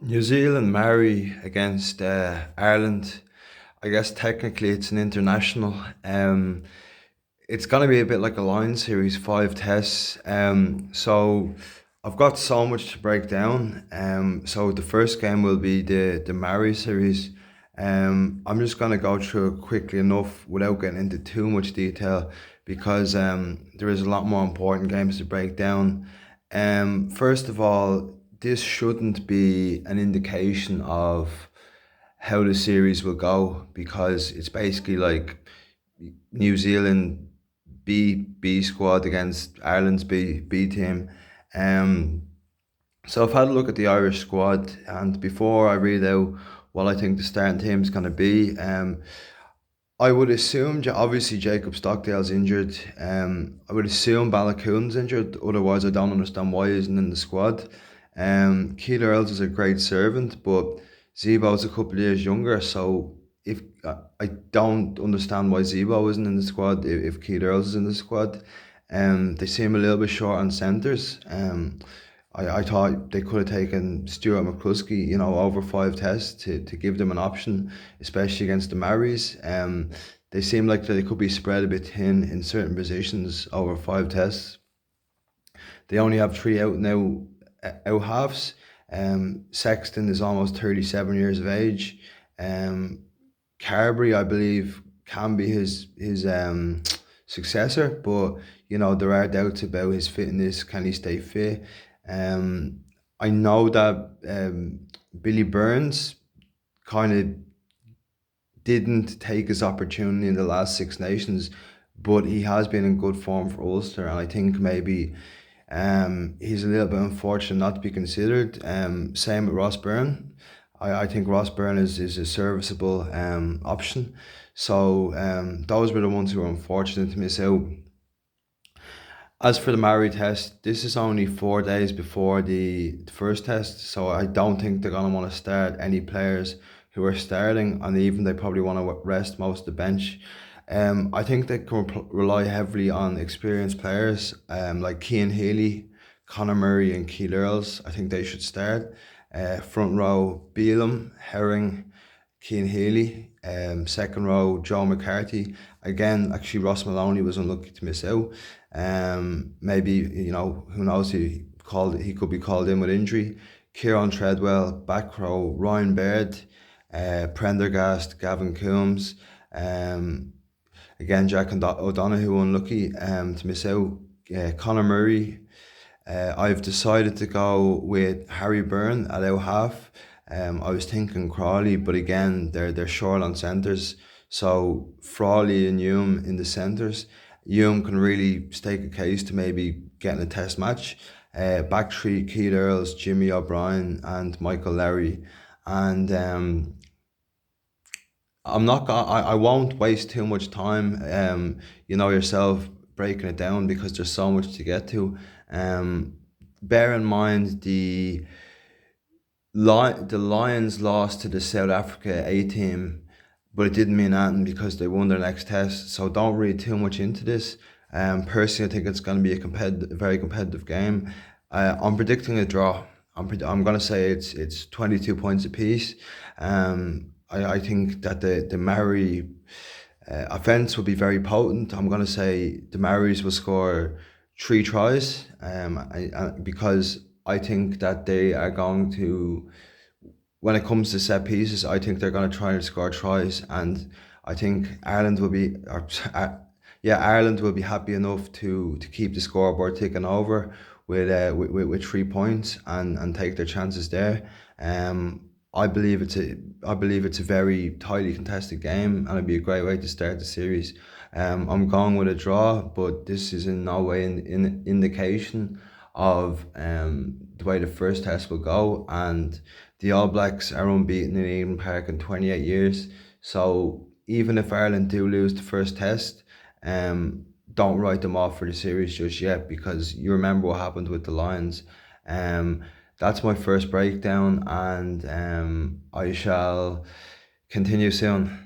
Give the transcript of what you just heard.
New Zealand Maori against Ireland. I guess technically it's an international. It's going to be a bit like a line series, five tests. So I've got so much to break down. So the first game will be the Maori series. I'm just going to go through it quickly enough without getting into too much detail because there is a lot more important games to break down. First of all, this shouldn't be an indication of how the series will go because it's basically like New Zealand B squad against Ireland's B team. Um, so I've had a look at the Irish squad, and before I read out what I think the starting team is going to be, I would assume obviously Jacob Stockdale's injured. I would assume Balakoon's injured. Otherwise, I don't understand why he isn't in the squad. Keeler Earls is a great servant, but Zebo's a couple of years younger. So if I don't understand why Zebo isn't in the squad, if Keeler Earls is in the squad, they seem a little bit short on centres. I thought they could have taken Stuart McCluskey, over five tests to give them an option, especially against the Maoris. They seem like they could be spread a bit thin in certain positions over five tests. They only have three out now, out halves. Sexton is almost 37 years of age. Um, Carberry, I believe, can be his successor, but there are doubts about his fitness. Can he stay fit? Um, I know that Billy Burns kind of didn't take his opportunity in the last Six Nations, but he has been in good form for Ulster, and I think maybe he's a little bit unfortunate not to be considered. Same with Ross Byrne. I think Ross Byrne is a serviceable option. So those were the ones who were unfortunate to miss out. As for the Maori test, this is only 4 days before the first test, so I don't think they're going to want to start any players who are starting, and even they probably want to rest most of the bench. I think they can rely heavily on experienced players like Cian Healy, Conor Murray, and Keith Earls. I think they should start. Front row, Beelum, Herring, Cian Healy. Second row, Joe McCarthy. Again, actually, Ross Maloney was unlucky to miss out. Maybe who knows? He could be called in with injury. Kieran Treadwell, back row, Ryan Baird, Prendergast, Gavin Coombs. Again, Jack and O'Donoghue unlucky to miss out. Conor Murray. I've decided to go with Harry Byrne at out half. I was thinking Crawley, but again, they're short on centres. So Frawley and Hume in the centres. Hume can really stake a case to maybe getting a test match. Back three, Keith Earls, Jimmy O'Brien, and Michael Lowry. And I won't waste too much time. Yourself breaking it down because there's so much to get to. Bear in mind the Lions lost to the South Africa A team, but it didn't mean anything because they won their next test. So don't read too much into this. Personally, I think it's going to be a very competitive game. I'm predicting a draw. I'm going to say it's 22 points apiece. I think that the Maori offence will be very potent. I'm going to say the Maoris will score three tries because I think that they are going to, when it comes to set pieces, I think they're going to try and score tries, and I think Ireland will be, Ireland will be happy enough to keep the scoreboard ticking over with 3 points and take their chances there. I believe it's a very tightly contested game, and it'd be a great way to start the series. I'm going with a draw, but this is in no way an indication of the way the first test will go. And the All Blacks are unbeaten in Eden Park in 28 years. So even if Ireland do lose the first test, don't write them off for the series just yet, because you remember what happened with the Lions. That's my first breakdown, and I shall continue soon.